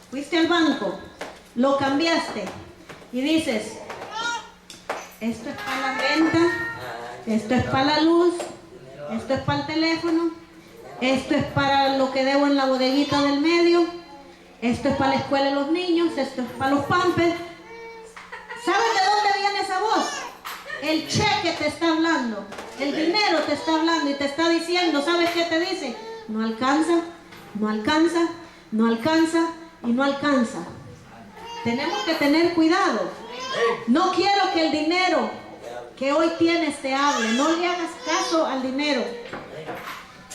fuiste al banco, lo cambiaste y dices, esto es para la renta, esto es para la luz, esto es para el teléfono, esto es para lo que debo en la bodeguita del medio, esto es para la escuela de los niños, esto es para los pampers. ¿Sabes de dónde viene esa voz? El cheque te está hablando, el dinero te está hablando y te está diciendo, ¿sabes qué te dice? No alcanza, no alcanza, no alcanza y no alcanza. Tenemos que tener cuidado. No quiero que el dinero que hoy tienes te hable. No le hagas caso al dinero.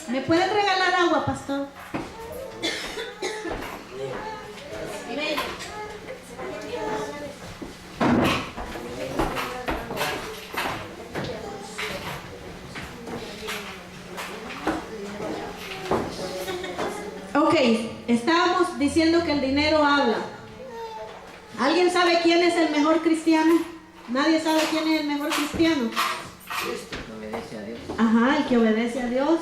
¿Me pueden regalar agua, pastor? Ok, estábamos diciendo que el dinero habla. ¿Alguien sabe quién es el mejor cristiano? ¿Nadie sabe quién es el mejor cristiano? El que obedece a Dios. Ajá, el que obedece a Dios.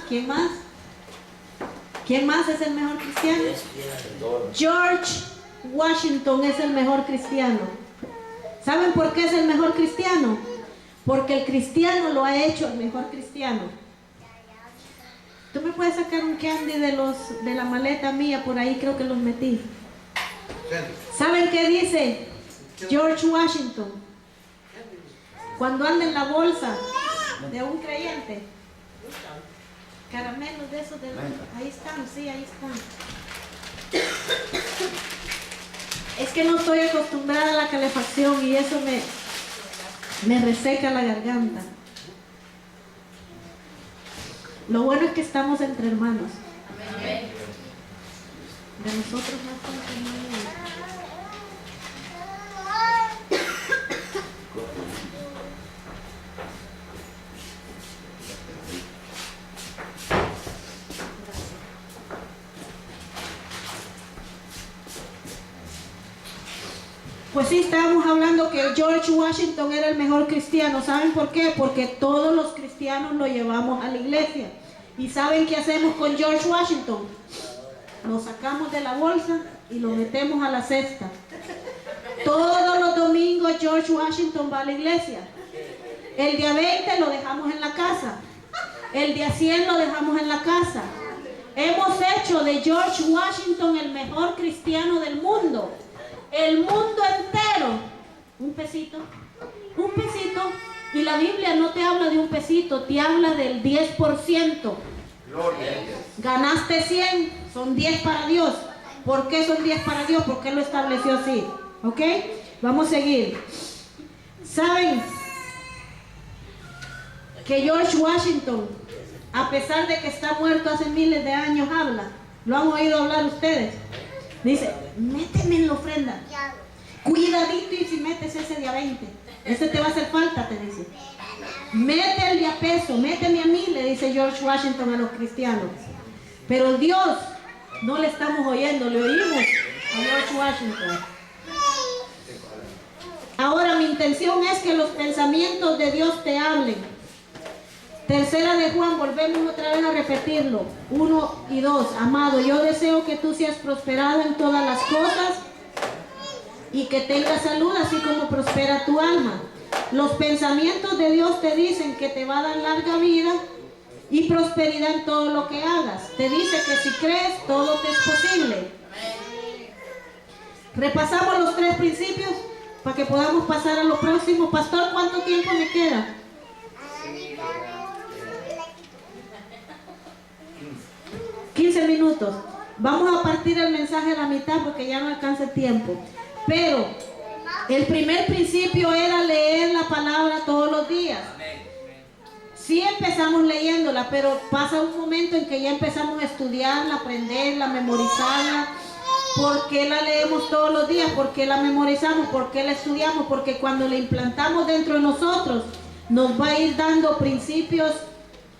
¿Quién más? ¿Quién más es el mejor cristiano? George Washington es el mejor cristiano. ¿Saben por qué es el mejor cristiano? Porque el cristiano lo ha hecho el mejor cristiano. ¿Tú me puedes sacar un candy de la maleta mía? Por ahí creo que los metí. ¿Saben qué dice George Washington? Cuando anda en la bolsa de un creyente. Caramelos de esos. Ahí están, sí, ahí están. Es que no estoy acostumbrada a la calefacción y eso me reseca la garganta. Lo bueno es que estamos entre hermanos. Amén. De nosotros no estamos hermanos. Pues sí, estábamos hablando que George Washington era el mejor cristiano. ¿Saben por qué? Porque todos los cristianos lo llevamos a la iglesia. ¿Y saben qué hacemos con George Washington? Lo sacamos de la bolsa y lo metemos a la cesta. Todos los domingos George Washington va a la iglesia. El día 20 lo dejamos en la casa. El día 100 lo dejamos en la casa. Hemos hecho de George Washington el mejor cristiano del mundo. El mundo entero. Un pesito. Un pesito. Y la Biblia no te habla de un pesito, te habla del 10%. Ganaste 100, son 10 para Dios. ¿Por qué son 10 para Dios? Porque Él lo estableció así. ¿Ok? Vamos a seguir. ¿Saben que George Washington, a pesar de que está muerto hace miles de años, habla? ¿Lo han oído hablar ustedes? Dice, méteme en la ofrenda. Cuidadito y si metes ese día 20. Ese te va a hacer falta, te dice. Mete el día peso, méteme a mí, le dice George Washington a los cristianos. Pero Dios, no le estamos oyendo, le oímos a George Washington. Ahora mi intención es que los pensamientos de Dios te hablen. Tercera de Juan, volvemos otra vez a repetirlo. 1 y 2. Amado, yo deseo que tú seas prosperado en todas las cosas y que tengas salud así como prospera tu alma. Los pensamientos de Dios te dicen que te va a dar larga vida y prosperidad en todo lo que hagas. Te dice que si crees, todo te es posible. Repasamos los 3 principios para que podamos pasar a lo próximo. Pastor, ¿cuánto tiempo me queda? 15 minutos. Vamos a partir el mensaje a la mitad porque ya no alcanza el tiempo. Pero el primer principio era leer la palabra todos los días. Sí empezamos leyéndola, pero pasa un momento en que ya empezamos a estudiarla, aprenderla, memorizarla. ¿Por qué la leemos todos los días? ¿Por qué la memorizamos? ¿Por qué la estudiamos? Porque cuando la implantamos dentro de nosotros, nos va a ir dando principios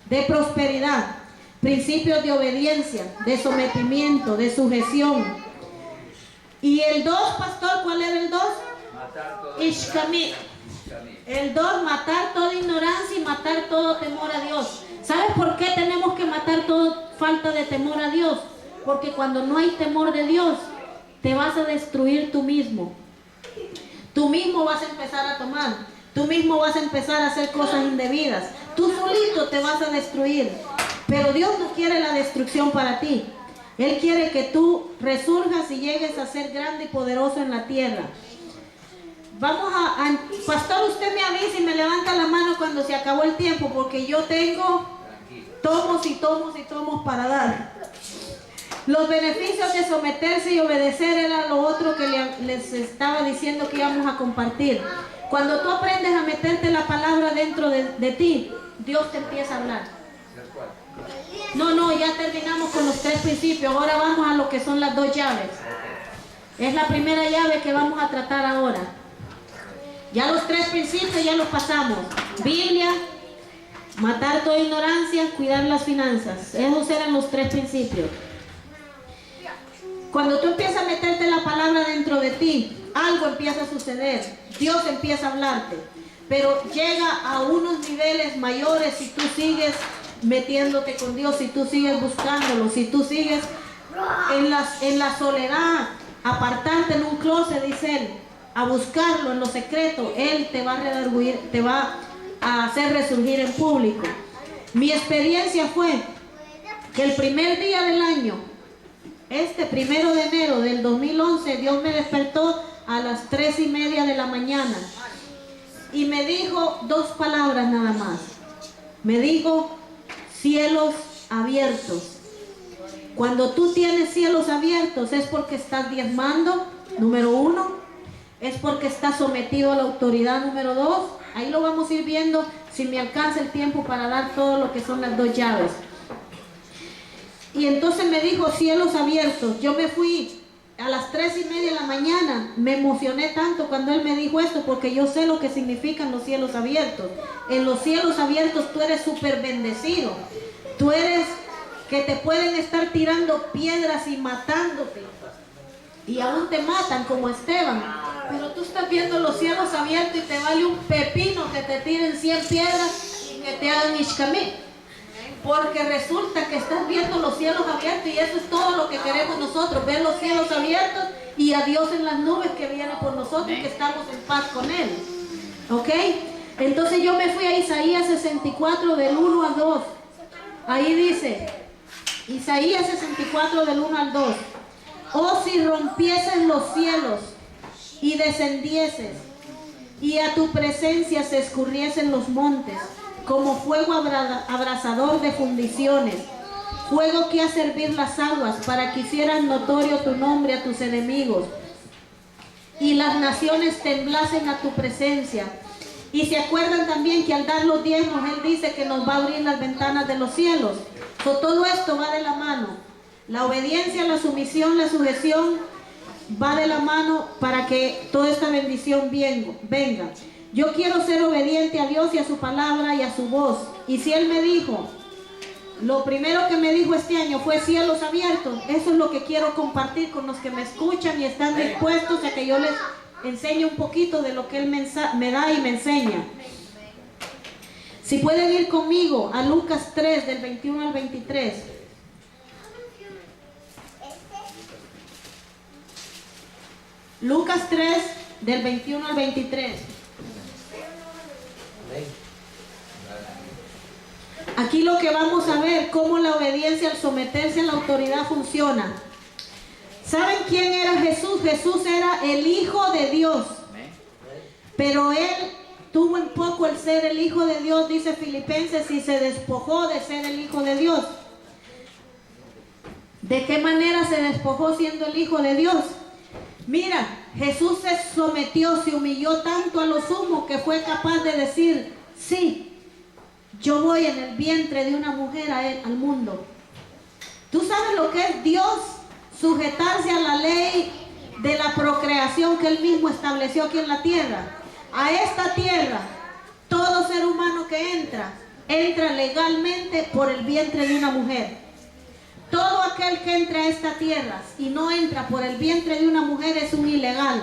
de prosperidad, principios de obediencia, de sometimiento, de sujeción. Y el 2, pastor, ¿cuál era el 2? Ishkami. El 2, matar toda ignorancia y matar todo temor a Dios. ¿Sabes por qué tenemos que matar toda falta de temor a Dios? Porque cuando no hay temor de Dios, te vas a destruir tú mismo. Tú mismo vas a empezar a tomar. Tú mismo vas a empezar a hacer cosas indebidas. Tú solito te vas a destruir. Pero Dios no quiere la destrucción para ti. Él quiere que tú resurjas y llegues a ser grande y poderoso en la tierra. Pastor, usted me avisa y me levanta la mano cuando se acabó el tiempo, porque yo tengo tomos y tomos y tomos para dar. Los beneficios de someterse y obedecer era lo otro que les estaba diciendo que íbamos a compartir. Cuando tú aprendes a meterte la palabra dentro de ti, Dios te empieza a hablar. No, ya terminamos con los 3 principios. Ahora vamos a lo que son las 2 llaves. Es la primera llave que vamos a tratar ahora. Ya los 3 principios ya los pasamos. Biblia, matar toda ignorancia, cuidar las finanzas. Esos eran los 3 principios. Cuando tú empiezas a meterte la palabra dentro de ti, algo empieza a suceder. Dios empieza a hablarte. Pero llega a unos niveles mayores si tú sigues metiéndote con Dios, si tú sigues buscándolo, si tú sigues en la soledad, apartarte en un closet, dice Él, a buscarlo en lo secreto. Él te va a redarguir, te va a hacer resurgir en público. Mi experiencia fue que el primer día del año, este 1 de enero del 2011, Dios me despertó a las 3:30 de la mañana y me dijo 2 palabras nada más. Me dijo: cielos abiertos. Cuando tú tienes cielos abiertos es porque estás diezmando, número 1. Es porque estás sometido a la autoridad, número 2. Ahí lo vamos a ir viendo si me alcanza el tiempo para dar todo lo que son las 2 llaves. Y entonces me dijo cielos abiertos. Yo me fui a las 3:30 de la mañana. Me emocioné tanto cuando Él me dijo esto, porque yo sé lo que significan los cielos abiertos. En los cielos abiertos tú eres súper bendecido. Tú eres que te pueden estar tirando piedras y matándote. Y aún te matan como Esteban. Pero tú estás viendo los cielos abiertos y te vale un pepino que te tiren 100 piedras y que te hagan ishkamí. Porque resulta que estás viendo los cielos abiertos y eso es todo lo que queremos nosotros, ver los cielos abiertos y a Dios en las nubes que viene por nosotros y que estamos en paz con Él. ¿Ok? Entonces yo me fui a Isaías 64 del 1 al 2. Ahí dice, Isaías 64 del 1 al 2. Oh, si rompiesen los cielos y descendieses, y a tu presencia se escurriesen los montes, como fuego abrasador de fundiciones, fuego que hace hervir las aguas, para que hicieras notorio tu nombre a tus enemigos, y las naciones temblasen a tu presencia. Y se acuerdan también que al dar los diezmos, Él dice que nos va a abrir las ventanas de los cielos. Todo esto va de la mano. La obediencia, la sumisión, la sujeción va de la mano para que toda esta bendición venga. Yo quiero ser obediente a Dios y a su palabra y a su voz. Y si Él me dijo, lo primero que me dijo este año fue cielos abiertos, eso es lo que quiero compartir con los que me escuchan y están dispuestos a que yo les enseñe un poquito de lo que Él me da y me enseña. Si pueden ir conmigo a Lucas 3, del 21 al 23. Lucas 3, del 21 al 23. Aquí lo que vamos a ver, cómo la obediencia al someterse a la autoridad funciona. ¿Saben quién era Jesús? Jesús era el Hijo de Dios. Pero Él tuvo en poco el ser el Hijo de Dios, dice Filipenses, y se despojó de ser el Hijo de Dios. ¿De qué manera se despojó siendo el Hijo de Dios? Mira, Jesús se sometió, se humilló tanto a lo sumo que fue capaz de decir, sí, yo voy en el vientre de una mujer al mundo. ¿Tú sabes lo que es Dios? Sujetarse a la ley de la procreación que Él mismo estableció aquí en la tierra. A esta tierra, todo ser humano que entra legalmente por el vientre de una mujer. Todo aquel que entra a esta tierra y no entra por el vientre de una mujer es un ilegal.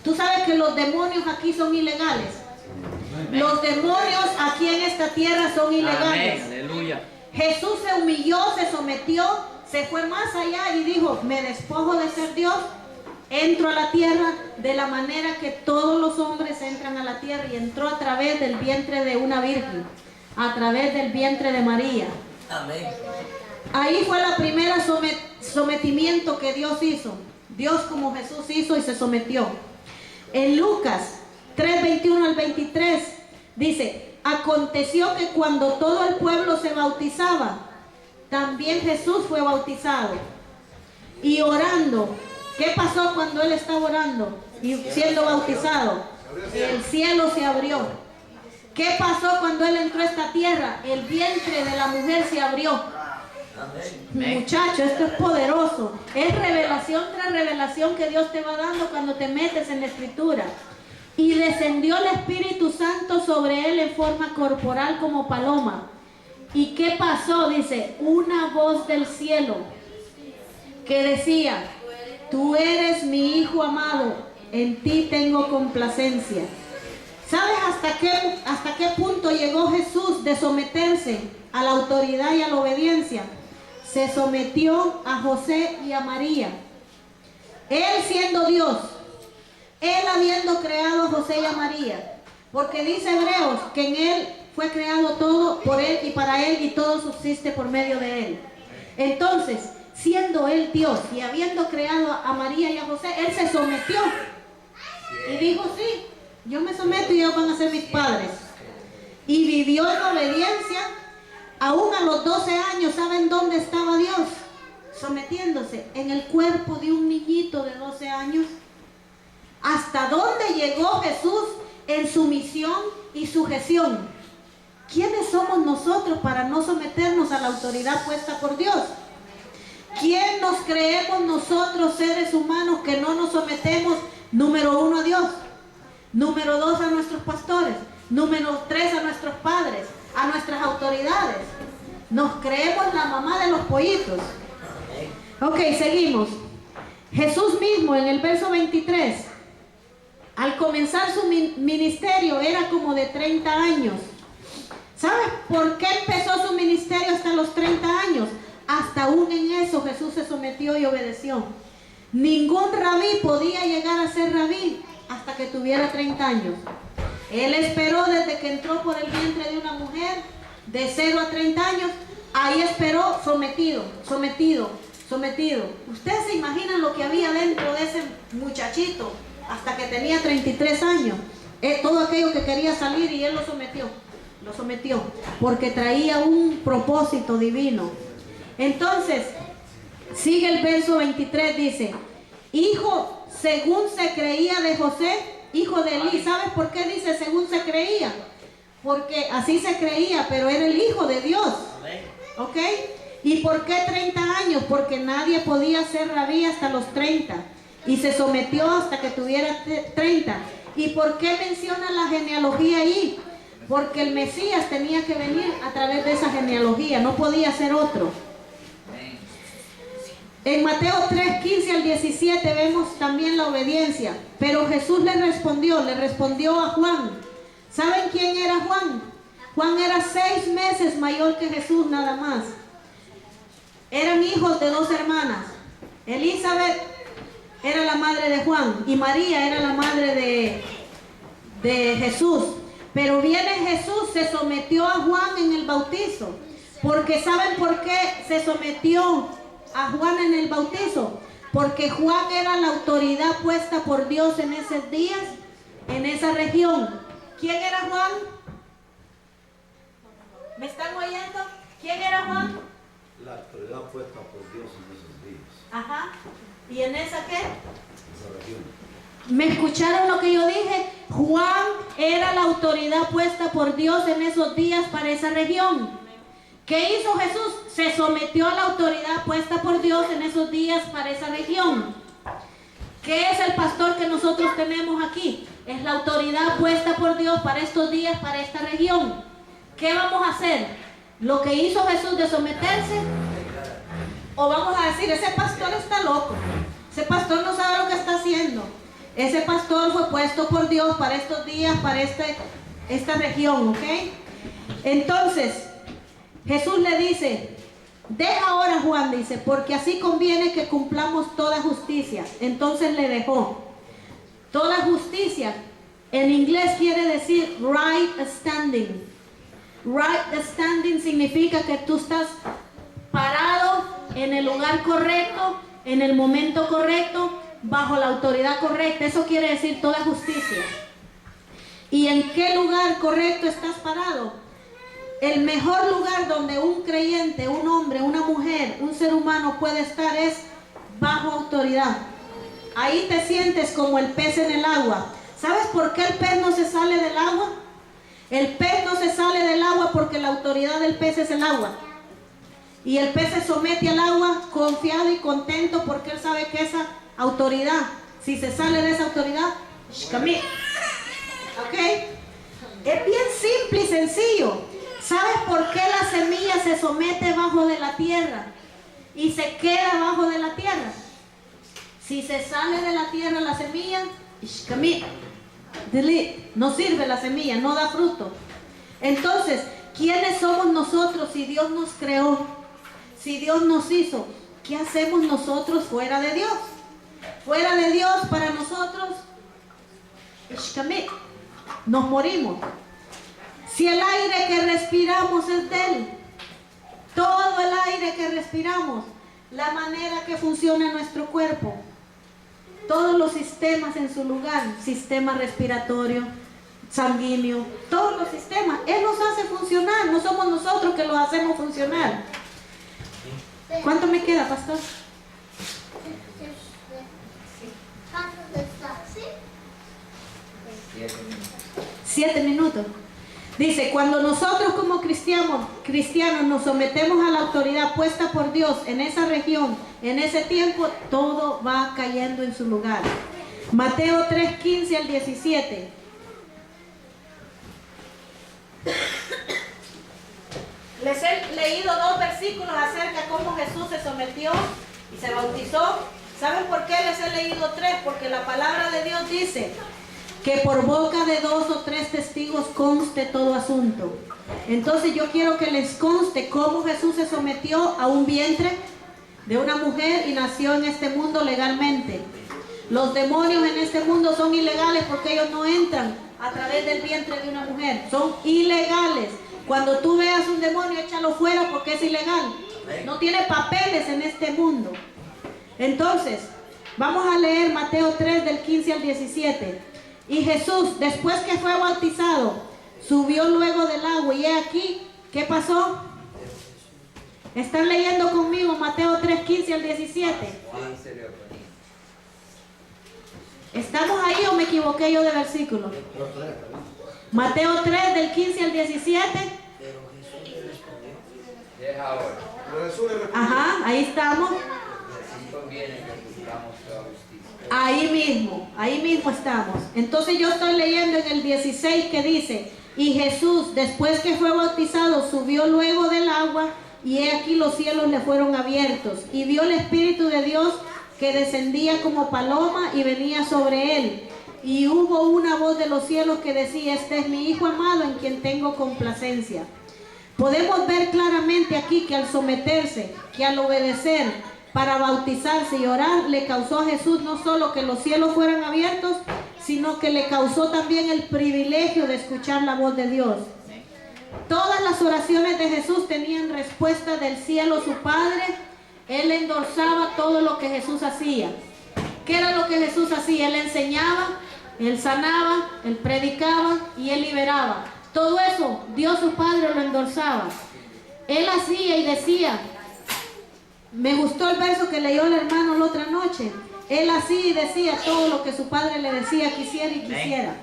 Tú sabes que los demonios aquí son ilegales. Los demonios aquí en esta tierra son ilegales. Amén. Aleluya. Jesús se humilló, se sometió, se fue más allá y dijo, me despojo de ser Dios, entro a la tierra de la manera que todos los hombres entran a la tierra, y entró a través del vientre de una virgen, a través del vientre de María. Amén. Ahí fue la primera sometimiento que Dios hizo. Dios como Jesús hizo y se sometió. En Lucas 3:21 al 23 dice, aconteció que cuando todo el pueblo se bautizaba, también Jesús fue bautizado. Y orando, ¿qué pasó cuando él estaba orando y siendo bautizado? El cielo se abrió. ¿Qué pasó cuando él entró a esta tierra? El vientre de la mujer se abrió. Muchachos, esto es poderoso. Es revelación tras revelación que Dios te va dando cuando te metes en la escritura. Y descendió el Espíritu Santo sobre él en forma corporal como paloma. ¿Y qué pasó? Dice, una voz del cielo que decía, tú eres mi Hijo amado, en ti tengo complacencia. ¿Sabes hasta qué punto llegó Jesús de someterse a la autoridad y a la obediencia? Se sometió a José y a María. Él siendo Dios, él habiendo creado a José y a María, porque dice Hebreos que en él fue creado todo, por él y para él, y todo subsiste por medio de él. Entonces, siendo él Dios y habiendo creado a María y a José, él se sometió y dijo, sí, yo me someto y ellos van a ser mis padres. Y vivió en obediencia. Aún a los 12 años, ¿saben dónde estaba Dios? Sometiéndose en el cuerpo de un niñito de 12 años. ¿Hasta dónde llegó Jesús en sumisión y sujeción? ¿Quiénes somos nosotros para no someternos a la autoridad puesta por Dios? ¿Quién nos creemos nosotros, seres humanos, que no nos sometemos, número 1, a Dios? Número 2, a nuestros pastores. Número 3, a nuestros padres, a nuestras autoridades. Nos creemos la mamá de los pollitos. Ok, seguimos. Jesús mismo en el verso 23, al comenzar su ministerio, era como de 30 años. ¿Sabes por qué empezó su ministerio hasta los 30 años? Hasta aún en eso Jesús se sometió y obedeció. Ningún rabí podía llegar a ser rabí hasta que tuviera 30 años. Él esperó desde que entró por el vientre de una mujer, de 0 a 30 años, ahí esperó sometido. Ustedes se imaginan lo que había dentro de ese muchachito hasta que tenía 33 años. Todo aquello que quería salir, y él lo sometió, porque traía un propósito divino. Entonces, sigue el verso 23, dice, hijo según se creía de José, hijo de Elí. ¿Sabes por qué dice según se creía? Porque así se creía, pero era el Hijo de Dios. ¿Ok? ¿Y por qué 30 años? Porque nadie podía ser rabí hasta los 30. Y se sometió hasta que tuviera 30. ¿Y por qué menciona la genealogía ahí? Porque el Mesías tenía que venir a través de esa genealogía, no podía ser otro. En Mateo 3, 15 al 17 vemos también la obediencia. Pero Jesús le respondió a Juan. ¿Saben quién era Juan? Juan era 6 meses mayor que Jesús nada más. Eran hijos de 2 hermanas. Elizabeth era la madre de Juan y María era la madre de Jesús. Pero viene Jesús, se sometió a Juan en el bautizo. Porque ¿saben por qué se sometió a Juan en el bautizo? Porque Juan era la autoridad puesta por Dios en esos días, en esa región. ¿Quién era Juan? ¿Me están oyendo? ¿Quién era Juan? La autoridad puesta por Dios en esos días. Ajá. ¿Y en esa qué? Esa región. ¿Me escucharon lo que yo dije? Juan era la autoridad puesta por Dios en esos días para esa región. ¿Qué hizo Jesús? Se sometió a la autoridad puesta por Dios en esos días para esa región. ¿Qué es el pastor que nosotros tenemos aquí? Es la autoridad puesta por Dios para estos días, para esta región. ¿Qué vamos a hacer? ¿Lo que hizo Jesús de someterse? ¿O vamos a decir, ese pastor está loco? Ese pastor no sabe lo que está haciendo. Ese pastor fue puesto por Dios para estos días, para esta región, ¿ok? Entonces, Jesús le dice, Deja ahora, Juan, dice, porque así conviene que cumplamos toda justicia. Entonces le dejó. Toda justicia, en inglés quiere decir right standing. Right standing significa que tú estás parado en el lugar correcto, en el momento correcto, bajo la autoridad correcta. Eso quiere decir toda justicia. ¿Y en qué lugar correcto estás parado? El mejor lugar donde un creyente, un hombre, una mujer, un ser humano puede estar es bajo autoridad. Ahí te sientes como el pez en el agua. ¿Sabes por qué el pez no se sale del agua? El pez no se sale del agua porque la autoridad del pez es el agua. Y el pez se somete al agua confiado y contento porque él sabe que esa autoridad, si se sale de esa autoridad, ¿ok? Es bien simple y sencillo. ¿Sabes por qué la semilla se somete bajo de la tierra y se queda bajo de la tierra? Si se sale de la tierra la semilla, no sirve la semilla, no da fruto. Entonces, ¿quiénes somos nosotros si Dios nos creó? Si Dios nos hizo, ¿qué hacemos nosotros fuera de Dios? Fuera de Dios para nosotros, nos morimos. Si el aire que respiramos es de Él, todo el aire que respiramos, la manera que funciona nuestro cuerpo, todos los sistemas en su lugar, sistema respiratorio, sanguíneo, todos los sistemas, Él los hace funcionar, no somos nosotros que los hacemos funcionar. ¿Cuánto me queda, pastor? 7 minutos. Dice, cuando nosotros como cristianos nos sometemos a la autoridad puesta por Dios en esa región, en ese tiempo, todo va cayendo en su lugar. Mateo 3:15 al 17. Les he leído 2 versículos acerca de cómo Jesús se sometió y se bautizó. ¿Saben por qué les he leído 3? Porque la palabra de Dios dice que por boca de 2 o 3 testigos conste todo asunto. Entonces yo quiero que les conste cómo Jesús se sometió a un vientre de una mujer y nació en este mundo legalmente. Los demonios en este mundo son ilegales porque ellos no entran a través del vientre de una mujer. Son ilegales. Cuando tú veas un demonio, échalo fuera porque es ilegal. No tiene papeles en este mundo. Entonces, vamos a leer Mateo 3 del 15 al 17. Y Jesús, después que fue bautizado, subió luego del agua. Y he aquí, ¿qué pasó? ¿Están leyendo conmigo Mateo 3, 15 al 17? ¿Estamos ahí o me equivoqué yo de versículo? Mateo 3 del 15 al 17. Ajá, ahí estamos. Ahí mismo estamos. Entonces yo estoy leyendo en el 16 que dice, y Jesús, después que fue bautizado, subió luego del agua, y he aquí los cielos le fueron abiertos, y vio el Espíritu de Dios que descendía como paloma y venía sobre él. Y hubo una voz de los cielos que decía, este es mi Hijo amado en quien tengo complacencia. Podemos ver claramente aquí que al someterse, que al obedecer, para bautizarse y orar, le causó a Jesús no solo que los cielos fueran abiertos, sino que le causó también el privilegio de escuchar la voz de Dios. Todas las oraciones de Jesús tenían respuesta del cielo su Padre. Él endorsaba todo lo que Jesús hacía. ¿Qué era lo que Jesús hacía? Él enseñaba, Él sanaba, Él predicaba y Él liberaba. Todo eso Dios su Padre lo endorsaba. Él hacía y decía, me gustó el verso que leyó el hermano la otra noche. Él hacía y decía todo lo que su Padre le decía que hiciera y quisiera.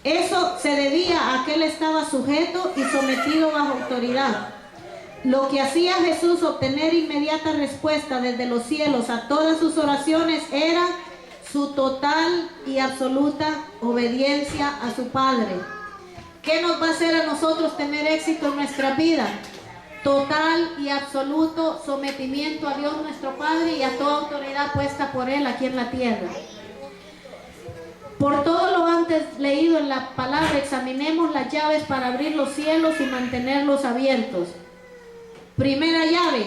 Eso se debía a que Él estaba sujeto y sometido bajo autoridad. Lo que hacía Jesús obtener inmediata respuesta desde los cielos a todas sus oraciones era su total y absoluta obediencia a su Padre. ¿Qué nos va a hacer a nosotros tener éxito en nuestra vida? Total y absoluto sometimiento a Dios nuestro Padre y a toda autoridad puesta por Él aquí en la tierra. Por todo lo antes leído en la palabra, examinemos las llaves para abrir los cielos y mantenerlos abiertos. Primera llave,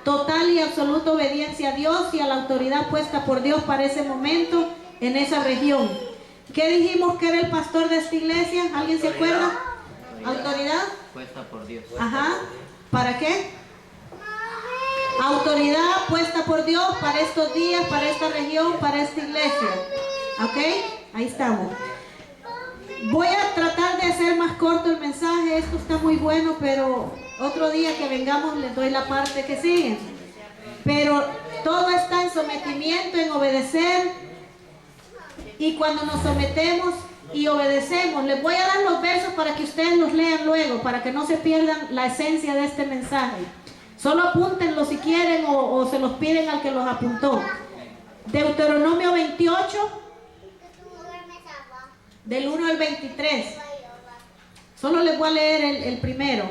total y absoluta obediencia a Dios y a la autoridad puesta por Dios para ese momento en esa región. ¿Qué dijimos que era el pastor de esta iglesia? ¿Alguien se acuerda? ¿Autoridad? Puesta por Dios. Ajá. ¿Para qué? Autoridad puesta por Dios para estos días, para esta región, para esta iglesia. ¿Ok? Ahí estamos. Voy a tratar de hacer más corto el mensaje. Esto está muy bueno, pero otro día que vengamos les doy la parte que sigue. Pero todo está en sometimiento, en obedecer. Y cuando nos sometemos y obedecemos, les voy a dar los versos para que ustedes los lean luego, para que no se pierdan la esencia de este mensaje. Solo apúntenlo si quieren o se los piden al que los apuntó. Deuteronomio 28, del 1 al 23. Solo les voy a leer el primero.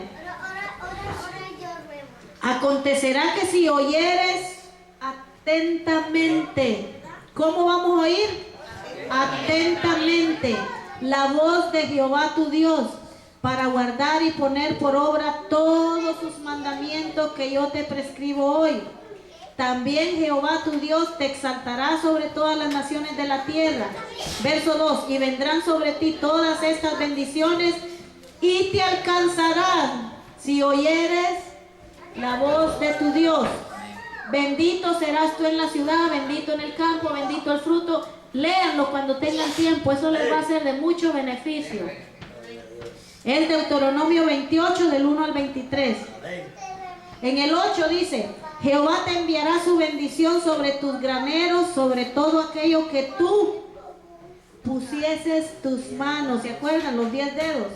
Acontecerá que si oyeres atentamente, ¿cómo vamos a oír? Atentamente la voz de Jehová tu Dios, para guardar y poner por obra todos sus mandamientos que yo te prescribo hoy. También Jehová tu Dios te exaltará sobre todas las naciones de la tierra. Verso 2, y vendrán sobre ti todas estas bendiciones y te alcanzarán si oyeres la voz de tu Dios. Bendito serás tú en la ciudad, bendito en el campo, bendito el fruto. Léanlo cuando tengan tiempo, eso les va a ser de mucho beneficio. Es Deuteronomio 28 del 1 al 23. En el 8 dice: Jehová te enviará su bendición sobre tus graneros, sobre todo aquello que tú pusieses tus manos. ¿Se acuerdan? Los 10 dedos.